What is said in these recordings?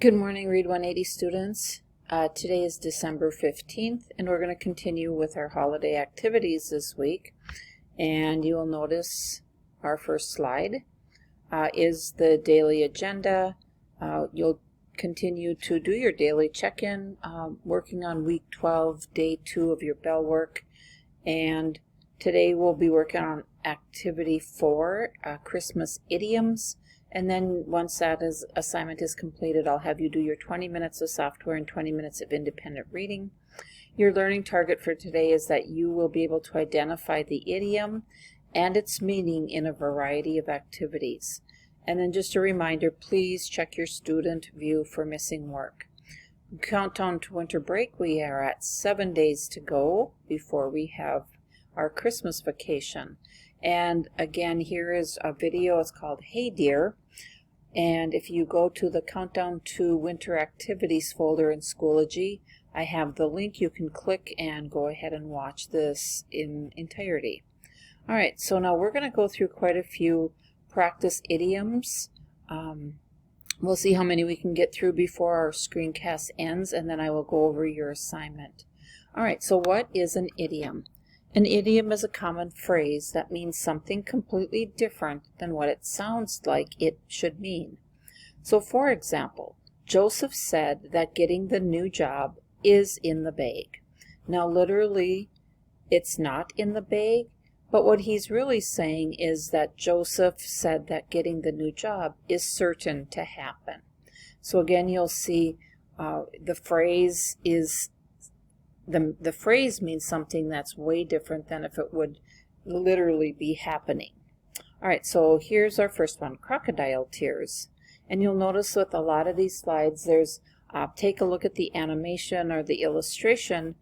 Good morning, Read 180 students. Today is December 15th, and we're going to continue with our holiday activities this week. And you will notice our first slide is the daily agenda. You'll continue to do your daily check-in, working on week 12, day 2 of your bell work. And today we'll be working on activity 4, Christmas idioms. And then once that assignment is completed, I'll have you do your 20 minutes of software and 20 minutes of independent reading. Your learning target for today is that you will be able to identify the idiom and its meaning in a variety of activities. And then just a reminder, please check your student view for missing work. Countdown to winter break, we are at 7 days to go before we have our Christmas vacation. And again, here is a video. It's called Hey Dear. And if you go to the Countdown to Winter Activities folder in Schoology, I have the link. You can click and go ahead and watch this in entirety. All right, so now we're going to go through quite a few practice idioms. We'll see how many we can get through before our screencast ends, and then I will go over your assignment. All right, so what is an idiom? An idiom is a common phrase that means something completely different than what it sounds like it should mean. So for example, Joseph said that getting the new job is in the bag. Now literally, it's not in the bag, but what he's really saying is that Joseph said that getting the new job is certain to happen. So again, you'll see the phrase is the phrase means something that's way different than if it would literally be happening. All right, so here's our first one, crocodile tears. And you'll notice with a lot of these slides, there's take a look at the animation or the illustration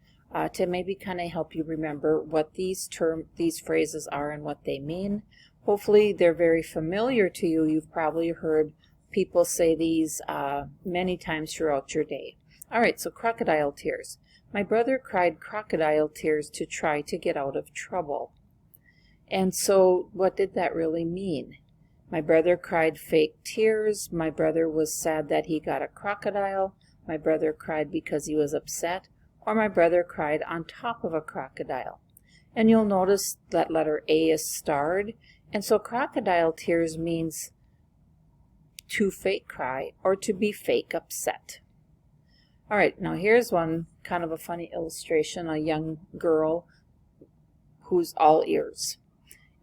to maybe kind of help you remember what these phrases are and what they mean. Hopefully they're very familiar to you. You've probably heard people say these many times throughout your day. All right, so crocodile tears. My brother cried crocodile tears to try to get out of trouble. And so what did that really mean? My brother cried fake tears. My brother was sad that he got a crocodile. My brother cried because he was upset. Or my brother cried on top of a crocodile. And you'll notice that letter A is starred. And so crocodile tears means to fake cry or to be fake upset. All right, now here's one kind of a funny illustration, a young girl who's all ears.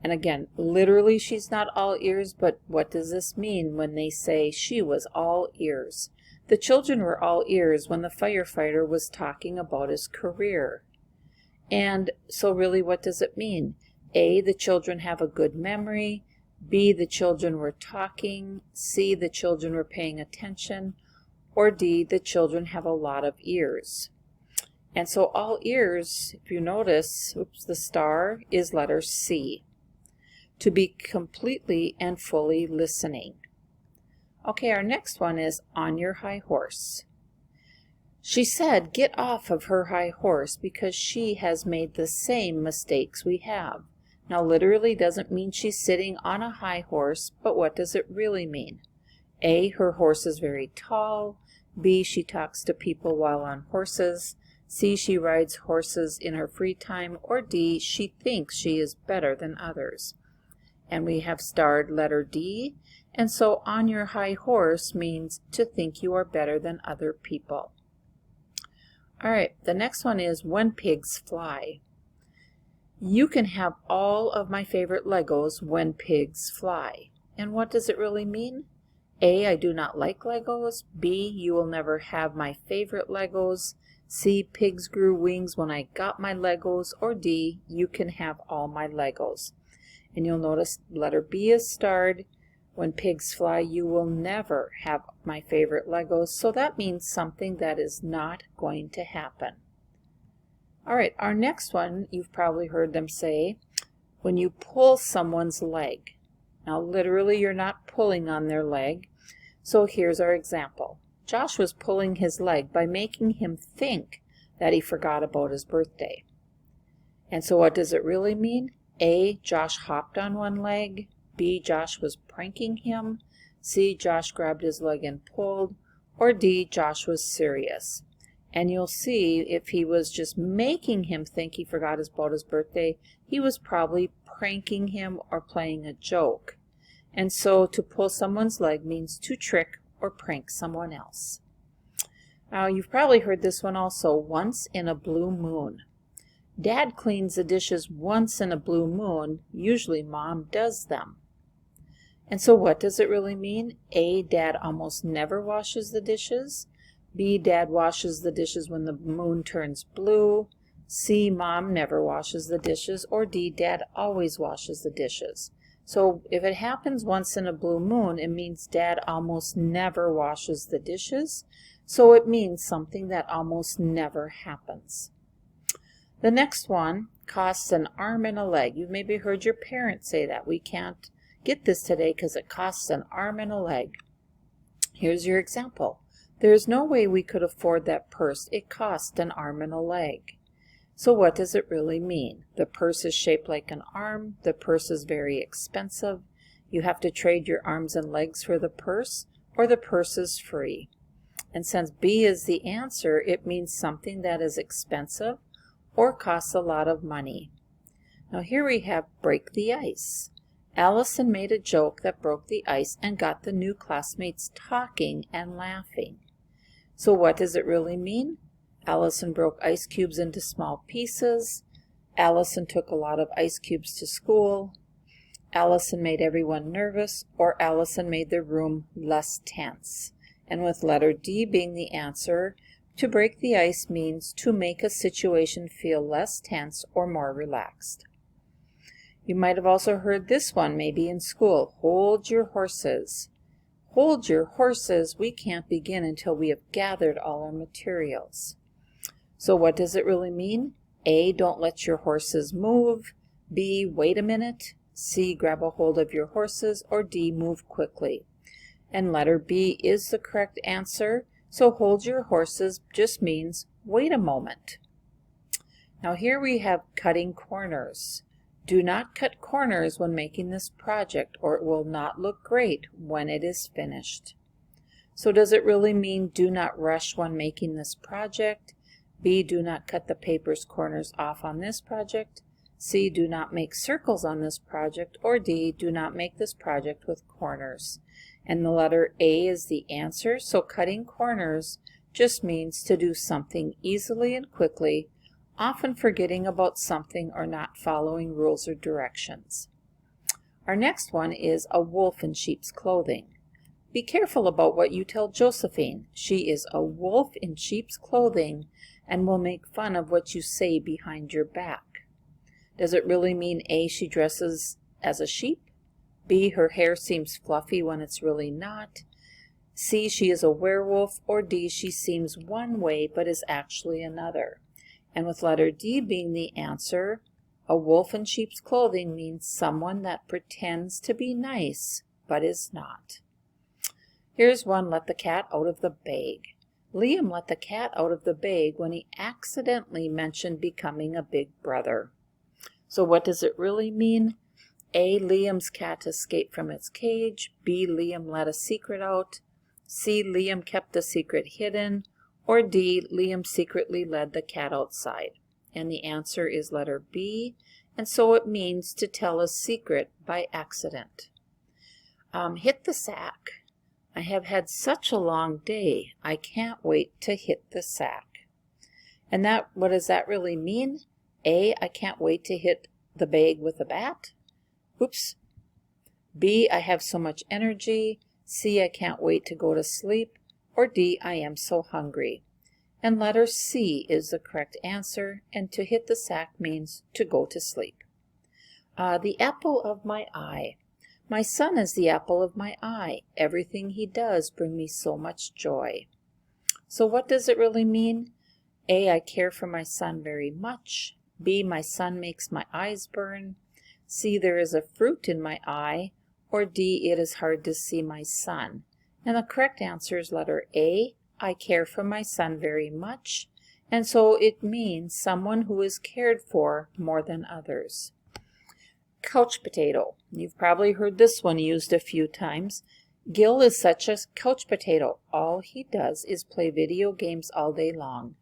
And again, literally she's not all ears, but what does this mean when they say she was all ears? The children were all ears when the firefighter was talking about his career. And so really, what does it mean? A, the children have a good memory. B, the children were talking. C, the children were paying attention. Or D, the children have a lot of ears. And so all ears, if you notice, the star is letter C. To be completely and fully listening. Okay, our next one is on your high horse. She said, get off of her high horse because she has made the same mistakes we have. Now literally doesn't mean she's sitting on a high horse, but what does it really mean? A, her horse is very tall. B, she talks to people while on horses. C, she rides horses in her free time. Or D, she thinks she is better than others. And we have starred letter D. And so on your high horse means to think you are better than other people. All right, the next one is when pigs fly. You can have all of my favorite Legos when pigs fly. And what does it really mean? A, I do not like Legos. B, you will never have my favorite Legos. C, pigs grew wings when I got my Legos. Or D, you can have all my Legos. And you'll notice letter B is starred. When pigs fly, you will never have my favorite Legos. So that means something that is not going to happen. All right, our next one, you've probably heard them say, when you pull someone's leg. Now literally you're not pulling on their leg. So here's our example. Josh was pulling his leg by making him think that he forgot about his birthday. And so what does it really mean? A, Josh hopped on one leg. B, Josh was pranking him. C, Josh grabbed his leg and pulled. or D, Josh was serious. And you'll see if he was just making him think he forgot about his birthday, he was probably pranking him or playing a joke. And so to pull someone's leg means to trick or prank someone else. Now you've probably heard this one also, once in a blue moon. Dad cleans the dishes once in a blue moon, usually Mom does them. And so what does it really mean? A, Dad almost never washes the dishes. B, Dad washes the dishes when the moon turns blue. C, Mom never washes the dishes. Or D, Dad always washes the dishes. So if it happens once in a blue moon, it means Dad almost never washes the dishes. So it means something that almost never happens. The next one costs an arm and a leg. You've maybe heard your parents say that. We can't get this today because it costs an arm and a leg. Here's your example. There is no way we could afford that purse. It cost an arm and a leg. So what does it really mean? The purse is shaped like an arm. The purse is very expensive. You have to trade your arms and legs for the purse, or the purse is free. And since B is the answer, it means something that is expensive or costs a lot of money. Now here we have break the ice. Allison made a joke that broke the ice and got the new classmates talking and laughing. So what does it really mean? Allison broke ice cubes into small pieces. Allison took a lot of ice cubes to school. Allison made everyone nervous, or Allison made the room less tense. And with letter D being the answer, to break the ice means to make a situation feel less tense or more relaxed. You might have also heard this one maybe in school. Hold your horses. Hold your horses. We can't begin until we have gathered all our materials. So what does it really mean? A, don't let your horses move. B, wait a minute. C, grab a hold of your horses. Or D, move quickly. And letter B is the correct answer. So hold your horses just means wait a moment. Now here we have cutting corners. Do not cut corners when making this project, or it will not look great when it is finished. So does it really mean do not rush when making this project? B, do not cut the paper's corners off on this project. C, do not make circles on this project. Or D, do not make this project with corners. And the letter A is the answer, so cutting corners just means to do something easily and quickly, often forgetting about something or not following rules or directions. Our next one is a wolf in sheep's clothing. Be careful about what you tell Josephine. She is a wolf in sheep's clothing and will make fun of what you say behind your back. Does it really mean A, she dresses as a sheep? B, her hair seems fluffy when it's really not? C, she is a werewolf? Or D, she seems one way but is actually another? And with letter D being the answer, a wolf in sheep's clothing means someone that pretends to be nice but is not. Here's one, let the cat out of the bag. Liam let the cat out of the bag when he accidentally mentioned becoming a big brother. So what does it really mean? A, Liam's cat escaped from its cage. B, Liam let a secret out. C, Liam kept the secret hidden. Or D, Liam secretly led the cat outside. And the answer is letter B, and so it means to tell a secret by accident. Hit the sack. I have had such a long day. I can't wait to hit the sack. And what does that really mean? A, I can't wait to hit the bag with a bat. Oops. B, I have so much energy. C, I can't wait to go to sleep. Or D, I am so hungry. And letter C is the correct answer, and to hit the sack means to go to sleep. The apple of my eye. My son is the apple of my eye. Everything he does brings me so much joy. So what does it really mean? A, I care for my son very much. B, my son makes my eyes burn. C, there is a fruit in my eye. Or D, it is hard to see my son. And the correct answer is letter A, I care for my son very much. And so it means someone who is cared for more than others. Couch potato. You've probably heard this one used a few times. Gil is such a couch potato. All he does is play video games all day long.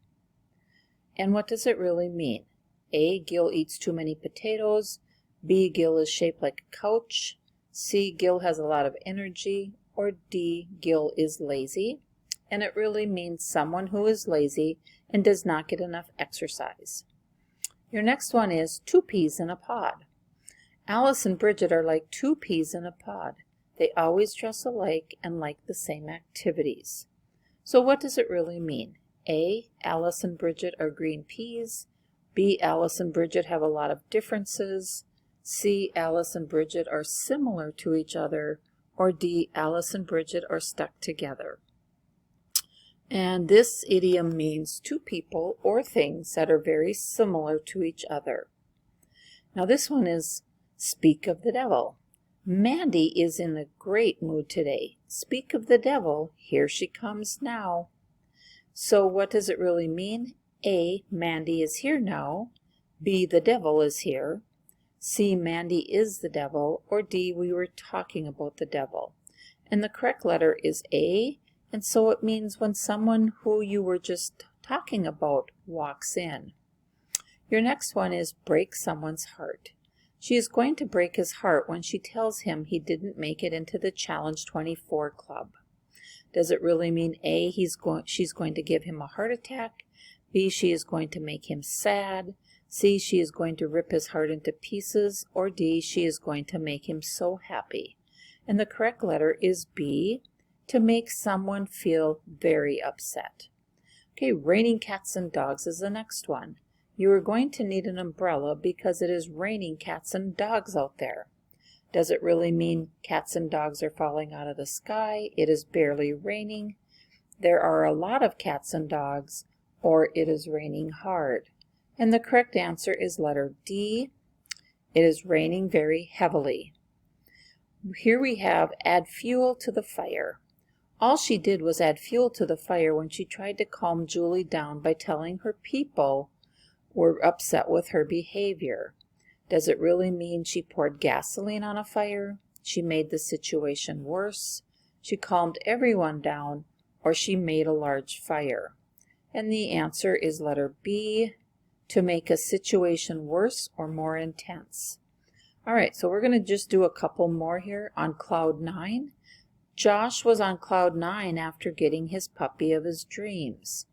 And what does it really mean? A, Gil eats too many potatoes. B, Gil is shaped like a couch. C, Gil has a lot of energy. Or D, Gil is lazy. And it really means someone who is lazy and does not get enough exercise. Your next one is 2 peas in a pod. Alice and Bridget are like 2 peas in a pod. They always dress alike and like the same activities. So what does it really mean? A, Alice and Bridget are green peas. B, Alice and Bridget have a lot of differences. C, Alice and Bridget are similar to each other. Or D, Alice and Bridget are stuck together. And this idiom means 2 people or things that are very similar to each other. Now this one is speak of the devil. Mandy is in a great mood today. Speak of the devil, here she comes now. So what does it really mean? A, Mandy is here now. B, the devil is here. C, Mandy is the devil. Or D, we were talking about the devil. And the correct letter is A, and so it means when someone who you were just talking about walks in. Your next one is break someone's heart. She is going to break his heart when she tells him he didn't make it into the Challenge 24 club. Does it really mean A, she's going to give him a heart attack? B, she is going to make him sad? C, she is going to rip his heart into pieces? Or D, she is going to make him so happy? And the correct letter is B, to make someone feel very upset. Okay, raining cats and dogs is the next one. You are going to need an umbrella because it is raining cats and dogs out there. Does it really mean cats and dogs are falling out of the sky? It is barely raining. There are a lot of cats and dogs, or it is raining hard. And the correct answer is letter D. It is raining very heavily. Here we have add fuel to the fire. All she did was add fuel to the fire when she tried to calm Julie down by telling her people were upset with her behavior. Does it really mean she poured gasoline on a fire? She made the situation worse? She calmed everyone down? Or she made a large fire? And the answer is letter B, to make a situation worse or more intense. All right, so we're going to just do a couple more here on cloud 9. Josh was on cloud 9 after getting his puppy of his dreams.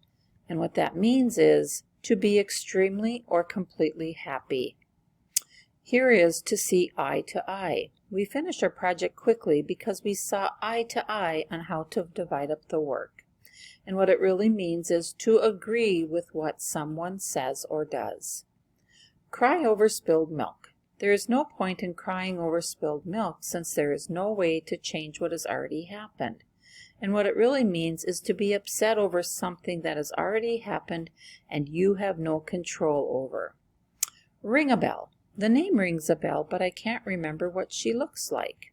And what that means is to be extremely or completely happy. Here is to see eye to eye. We finished our project quickly because we saw eye to eye on how to divide up the work. And what it really means is to agree with what someone says or does. Cry over spilled milk. There is no point in crying over spilled milk since there is no way to change what has already happened. And what it really means is to be upset over something that has already happened and you have no control over. Ring a bell. The name rings a bell, but I can't remember what she looks like.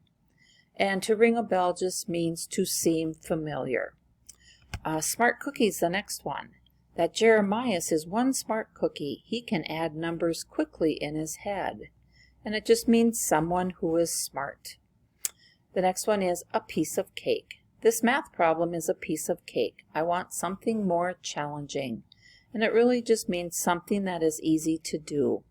And to ring a bell just means to seem familiar. Smart cookies, the next one. That Jeremias is one smart cookie. He can add numbers quickly in his head. And it just means someone who is smart. The next one is a piece of cake. This math problem is a piece of cake. I want something more challenging. And it really just means something that is easy to do.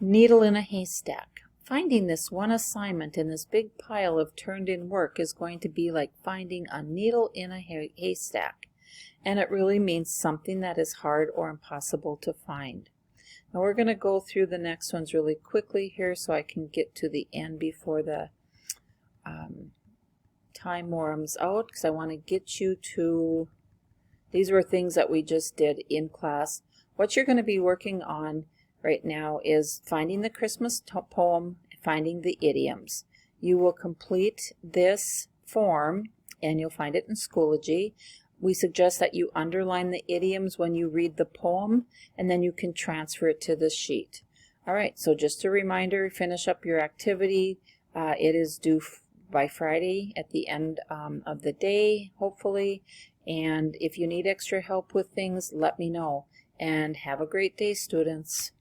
Needle in a haystack. Finding this one assignment in this big pile of turned-in work is going to be like finding a needle in a haystack. And it really means something that is hard or impossible to find. Now we're going to go through the next ones really quickly here so I can get to the end before the time warms out, because I want to get you to, these were things that we just did in class. What you're going to be working on right now is finding the Christmas poem, finding the idioms. You will complete this form and you'll find it in Schoology. We suggest that you underline the idioms when you read the poem and then you can transfer it to the sheet. All right, so just a reminder, finish up your activity. It is due by Friday at the end of the day, hopefully. And if you need extra help with things, let me know. And have a great day, students.